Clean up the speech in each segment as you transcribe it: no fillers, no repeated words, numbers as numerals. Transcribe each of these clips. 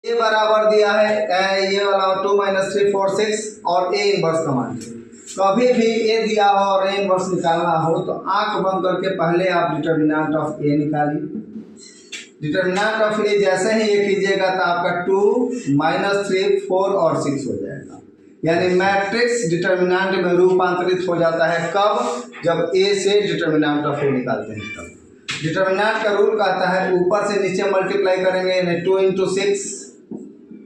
ए बराबर दिया है ये वाला 2 - 3 4 6 और ए इनवर्स का मान। कभी भी ए दिया हो और ए इनवर्स निकालना हो तो आंख बंद करके पहले आप डिटर्मिनेंट ऑफ ए निकालिए। डिटर्मिनेंट ऑफ ए जैसे ही ये कीजिएगा तो आपका 2 - 3 4 और 6 हो जाएगा। यानी मैट्रिक्स डिटर्मिनेंट में रूपांतरित हो जाता है कब? जब ए से डिटर्मिनेंट ऑफ ए निकालते हैं तब। डिटर्मिनेंट का रूल कहता है ऊपर से नीचे मल्टीप्लाई करेंगे, यानी 2 × 6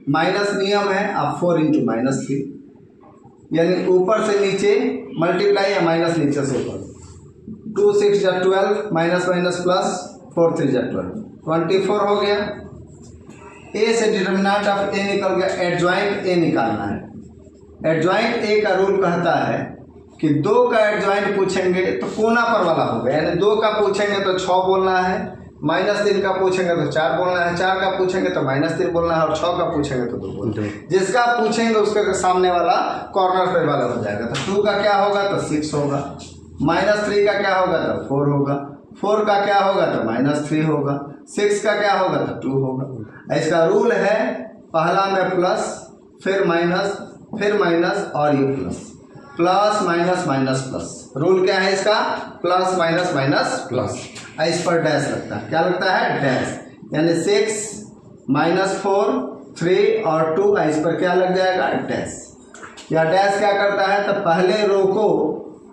माइनस नियम है, अब 4 × -3, यानी ऊपर से नीचे मल्टीप्लाई या माइनस नीचे से ऊपर। 2 × 6 = 12, माइनस माइनस प्लस, 4 × 3 = 12, 24 हो गया। ए से डिटर्मिनेंट ऑफ ए निकल गया, एडजॉइंट ए निकालना है। एडजॉइंट ए का रूल कहता है कि 2 का एडजॉइंट पूछेंगे तो कोना पर वाला होगा, यानी 2 का पूछेंगे तो 6 बोलना है, -3 का पूछेंगे तो 4 बोलना है, 4 का पूछेंगे तो -3 बोलना है, और 6 का पूछेंगे तो 2 बोलना है। जिसका पूछेंगे उसके सामने वाला कॉर्नर पे वाला हो जाएगा। तो 2 का क्या होगा तो 6 होगा, -3 का क्या होगा तो 4 होगा, 4 का क्या होगा तो -3 होगा, 6 का क्या होगा तो 2 होगा। इसका रूल है पहला में प्लस, फिर माइनस, फिर माइनस और ये plus, plus minus minus plus. Rule क्या है इसका? Plus minus minus plus. इस पर डैश लगता है, क्या लगता है? डैश। यानी 6 - 4 3 और 2, इस पर क्या लग जाएगा? डैश। या डैश क्या करता है तो पहले रो को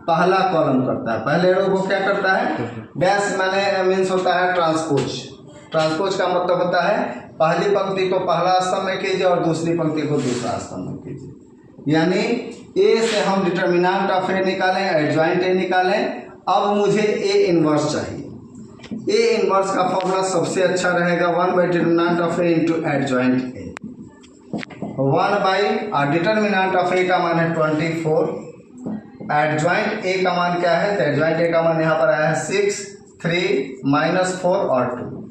पहला कॉलम करता है, पहले रो को क्या करता है? डैश माने मीन्स होता है ट्रांसपोज। ट्रांसपोज का मतलब होता है पहली पंक्ति को पहला स्तंभ में कीजिए और दूसरी पंक्ति को दूसरा स्तंभ में कीजिए। यानी ए से हम डिटर्मिनेंट ऑफ ए निकालें, एडजॉइंट ए निकालें। अब मुझे ए इनवर्स चाहिए। ए इनवर्स का फॉर्मूला सबसे अच्छा रहेगा 1 / determinant of A into adjoint A. 1 / determinant of A का मान है 24, एडजॉइंट ए का मान क्या है? तो एडजॉइंट ए का मान यहाँ पर आया है 6 3 -4 और 2।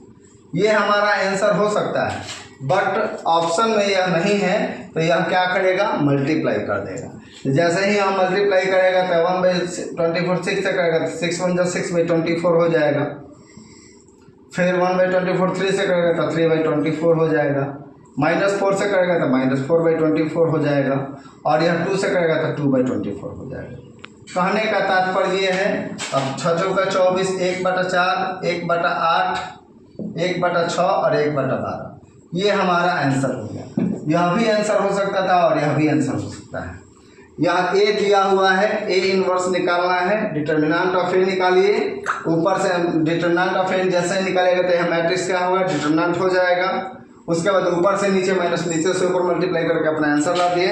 ये हमारा आंसर हो सकता है, बट ऑप्शन में यह नहीं है तो यह क्या करेगा? मल्टीप्लाई कर देगा। जैसे ही हम मल्टीप्लाई करेगा तो 1/24 6 से करेगा तो 6 × 1 = 6 / 24 हो जाएगा। फिर 1/24 3 से करेगा तो 3/24 हो जाएगा। -4 से करेगा तो -4/24 हो जाएगा, और यह 2 से करेगा तो 2/24 हो जाएगा। कहने का तात्पर्य ये है, अब 6 × 24 1/4 1/8 1/6 और 1/12, ये हमारा आंसर हो गया। यह भी आंसर हो सकता था और यह भी आंसर हो सकता है। यह ए दिया हुआ है, ए इनवर्स निकालना है, डिटर्मिनेंट ऑफ ए निकालिए। ऊपर से डिटर्मिनेंट ऑफ ए जैसे ही निकालेगा तो यह मैट्रिक्स क्या होगा? डिटर्मिनेंट हो जाएगा। उसके बाद ऊपर से नीचे माइनस नीचे से ऊपर मल्टीप्लाई करके अपना आंसर ला दिए।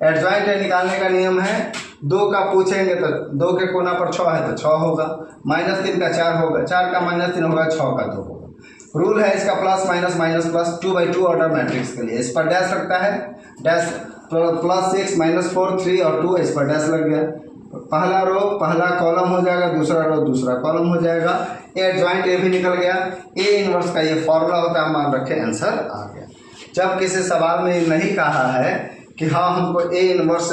एडजॉइंट ए निकालने का नियम है 2 का पूछेंगे तो 2 के कोना पर 6 है तो 6 होगा, -3 का 4 होगा, 4 का -3 होगा, 6 का 2 होगा। रूल है इसका plus minus minus plus 2/2 order matrix के लिए। इस पर डैश लगता है, डैश +6 -4 3 और 2, इस पर डैश लग गया। पहला रो पहला कॉलम हो जाएगा, दूसरा रो दूसरा कॉलम हो जाएगा। एडजॉइंट ए भी निकल गया। ए इनवर्स का ये फॉर्मूला होता है, मान रखें आंसर आ गया। जब किसी सवाल में नहीं कहा है कि हाँ हमको ए इनवर्स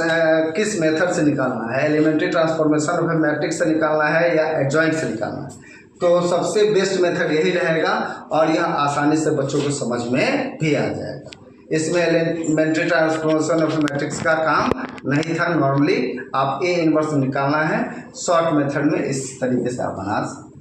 किस मेथड से निकालना है, एलिमेंट्री ट्रांसफॉर्मेशन ऑफ मैट्रिक्स से निकालना है या एडजॉइंट से निकालना है, तो सबसे बेस्ट मेथड यही रहेगा और यह आसानी से बच्चों को समझ में भी आ जाएगा। इसमें एलिमेंट्री ट्रांसफॉर्मेशन ऑफ मैट्रिक्स का काम नहीं था। नॉर्मली आप ए इनवर्स निकालना है, शॉर्ट मेथड में इस तरीके से आप बना सकते हैं।